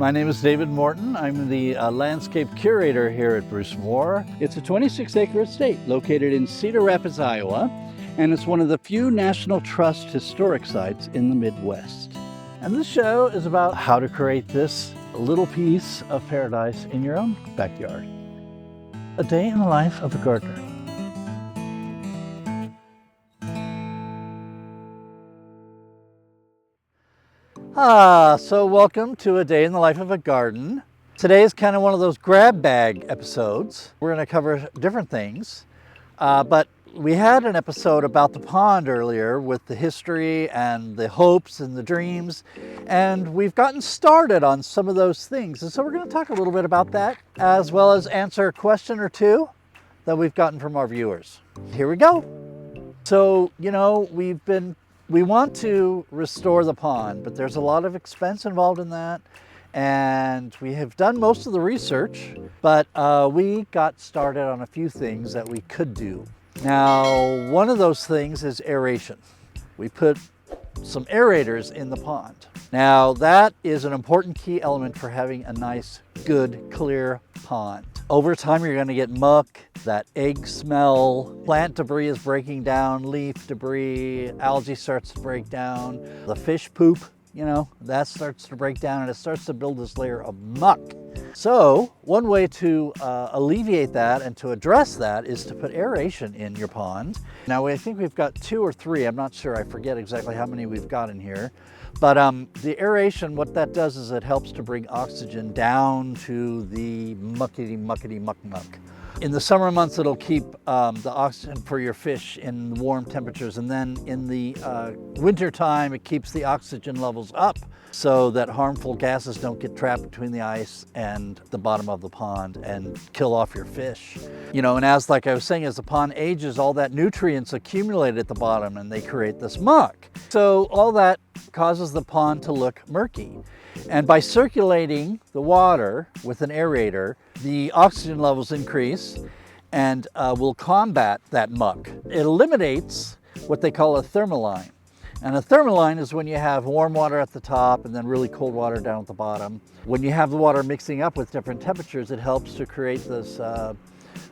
My name is David Morton. I'm the Landscape Curator here at Brucemore. It's a 26-acre estate located in Cedar Rapids, Iowa, and it's one of the few National Trust historic sites in the Midwest. And this show is about how to create this little piece of paradise in your own backyard. A day in the life of a gardener. So welcome to A Day in the Life of a Garden. Today is kind of one of those grab bag episodes. We're going to cover different things, but we had an episode about the pond earlier with the history and the hopes and the dreams, and we've gotten started on some of those things. And so we're going to talk a little bit about that, as well as answer a question or two that we've gotten from our viewers. Here we go. So, we want to restore the pond, but there's a lot of expense involved in that. And we have done most of the research, but we got started on a few things that we could do. Now, one of those things is aeration. We put some aerators in the pond. Now, that is an important key element for having a nice, good, clear pond. Over time, you're going to get muck, that egg smell, plant debris is breaking down, leaf debris, algae starts to break down, the fish poop, that starts to break down, and it starts to build this layer of muck. So one way to alleviate that and to address that is to put aeration in your pond. Now, I think we've got 2 or 3, I'm not sure, I forget exactly how many we've got in here. But the aeration, what that does is it helps to bring oxygen down to the muckety muck. In the summer months, it'll keep the oxygen for your fish in warm temperatures, and then in the winter time, it keeps the oxygen levels up so that harmful gases don't get trapped between the ice and the bottom of the pond and kill off your fish. And like I was saying, as the pond ages, all that nutrients accumulate at the bottom and they create this muck. So all that causes the pond to look murky. And by circulating the water with an aerator, the oxygen levels increase and will combat that muck. It eliminates what they call a thermaline. And a thermaline is when you have warm water at the top and then really cold water down at the bottom. When you have the water mixing up with different temperatures, it helps to create this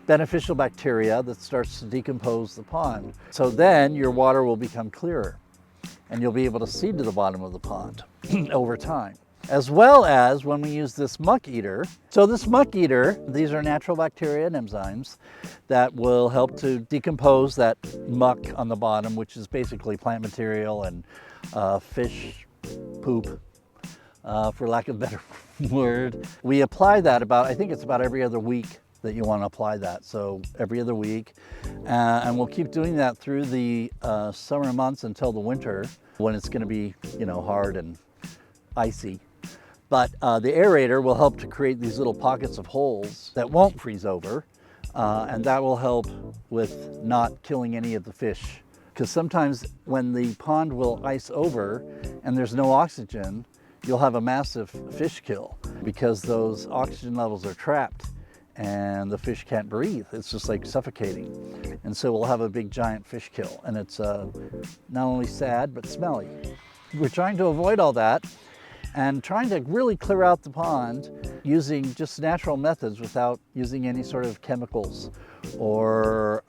beneficial bacteria that starts to decompose the pond. So then your water will become clearer and you'll be able to see to the bottom of the pond over time. As well as when we use this muck eater. So this muck eater, these are natural bacteria and enzymes that will help to decompose that muck on the bottom, which is basically plant material and fish poop, for lack of a better word. We apply that I think it's about every other week that you want to apply that. So every other week. And we'll keep doing that through the summer months until the winter when it's going to be, hard and icy. But the aerator will help to create these little pockets of holes that won't freeze over, and that will help with not killing any of the fish. Because sometimes when the pond will ice over and there's no oxygen, you'll have a massive fish kill because those oxygen levels are trapped and the fish can't breathe. It's just like suffocating. And so we'll have a big giant fish kill, and it's not only sad but smelly. We're trying to avoid all that and trying to really clear out the pond using just natural methods without using any sort of chemicals or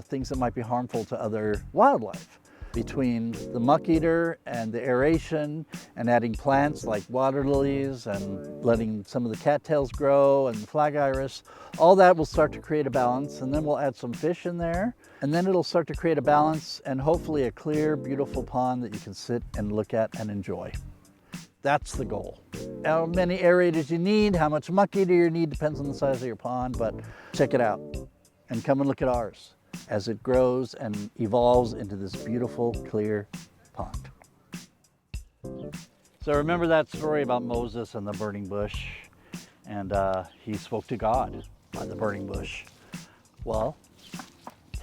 things that might be harmful to other wildlife. Between the muck eater and the aeration and adding plants like water lilies and letting some of the cattails grow and the flag iris, all that will start to create a balance, and then we'll add some fish in there, and then it'll start to create a balance and hopefully a clear, beautiful pond that you can sit and look at and enjoy. That's the goal. How many aerators you need, how much muck eater you need, depends on the size of your pond, but check it out and come and look at ours as it grows and evolves into this beautiful, clear pond. So remember that story about Moses and the burning bush, and he spoke to God by the burning bush. Well,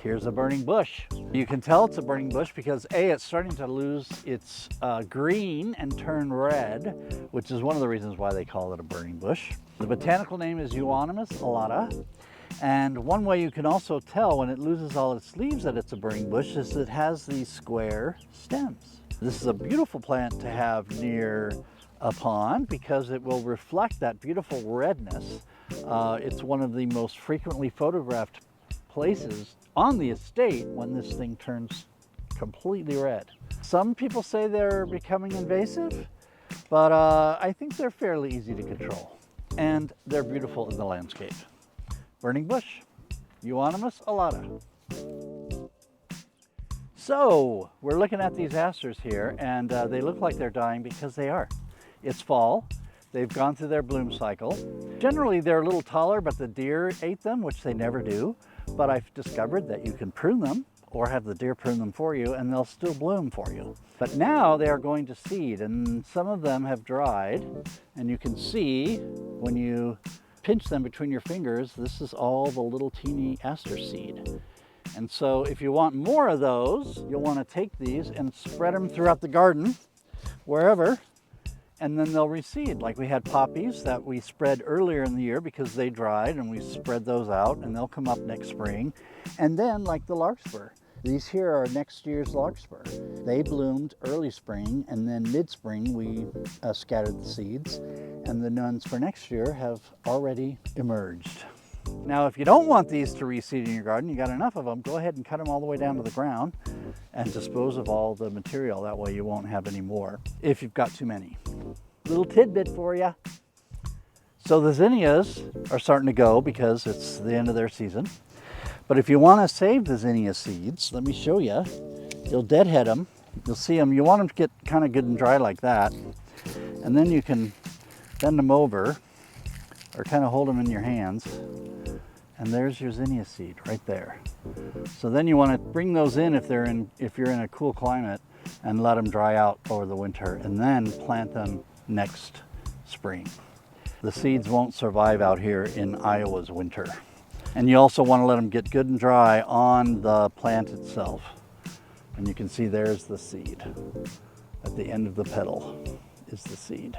here's a burning bush. You can tell it's a burning bush because A, it's starting to lose its green and turn red, which is one of the reasons why they call it a burning bush. The botanical name is Euonymus alata. And one way you can also tell when it loses all its leaves that it's a burning bush is it has these square stems. This is a beautiful plant to have near a pond because it will reflect that beautiful redness. It's one of the most frequently photographed places on the estate when this thing turns completely red. Some people say they're becoming invasive, but I think they're fairly easy to control. And they're beautiful in the landscape. Burning bush, Euonymus alata. So we're looking at these asters here, and they look like they're dying because they are. It's fall. They've gone through their bloom cycle. Generally, they're a little taller, but the deer ate them, which they never do. But I've discovered that you can prune them or have the deer prune them for you, and they'll still bloom for you. But now they are going to seed, and some of them have dried. And you can see when you pinch them between your fingers, this is all the little teeny aster seed. And so if you want more of those, you'll want to take these and spread them throughout the garden, wherever, and then they'll reseed. Like we had poppies that we spread earlier in the year because they dried, and we spread those out, and they'll come up next spring. And then like the larkspur, these here are next year's larkspur. They bloomed early spring, and then mid-spring we scattered the seeds, and the nuns for next year have already emerged. Now, if you don't want these to reseed in your garden, you got enough of them, go ahead and cut them all the way down to the ground and dispose of all the material. That way you won't have any more if you've got too many. Little tidbit for you. So the zinnias are starting to go because it's the end of their season. But if you want to save the zinnia seeds, let me show you. You'll deadhead them. You'll see them. You want them to get kind of good and dry like that. And then you can bend them over or kind of hold them in your hands. And there's your zinnia seed right there. So then you want to bring those in if you're in a cool climate, and let them dry out over the winter, and then plant them next spring. The seeds won't survive out here in Iowa's winter. And you also want to let them get good and dry on the plant itself. And you can see there's the seed. At the end of the petal is the seed.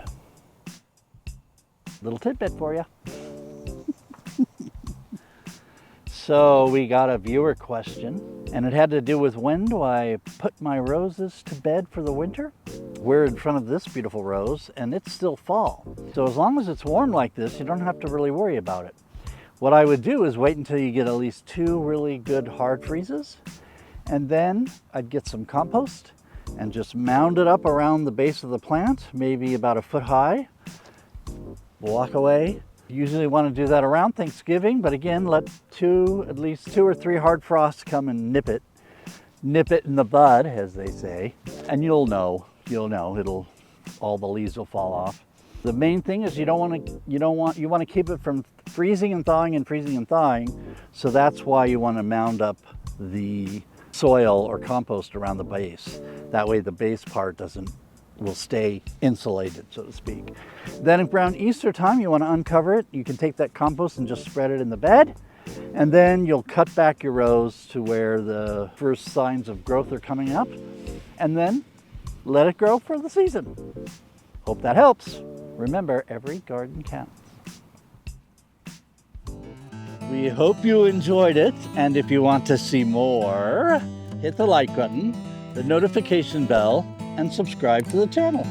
Little tidbit for you. So we got a viewer question, and it had to do with when do I put my roses to bed for the winter? We're in front of this beautiful rose, and it's still fall. So as long as it's warm like this, you don't have to really worry about it. What I would do is wait until you get at least 2 really good hard freezes, and then I'd get some compost and just mound it up around the base of the plant, maybe about 1 foot high. Walk away. Usually want to do that around Thanksgiving, but again, let at least 2 or 3 hard frosts come and nip it in the bud, as they say, and you'll know, all the leaves will fall off. The main thing is you want to keep it from freezing and thawing and freezing and thawing, so that's why you want to mound up the soil or compost around the base. That way the base part will stay insulated, so to speak. Then around Easter time, you want to uncover it. You can take that compost and just spread it in the bed, and then you'll cut back your rows to where the first signs of growth are coming up, and then let it grow for the season. Hope that helps. Remember, every garden counts. We hope you enjoyed it, and if you want to see more, hit the like button, the notification bell, and subscribe to the channel.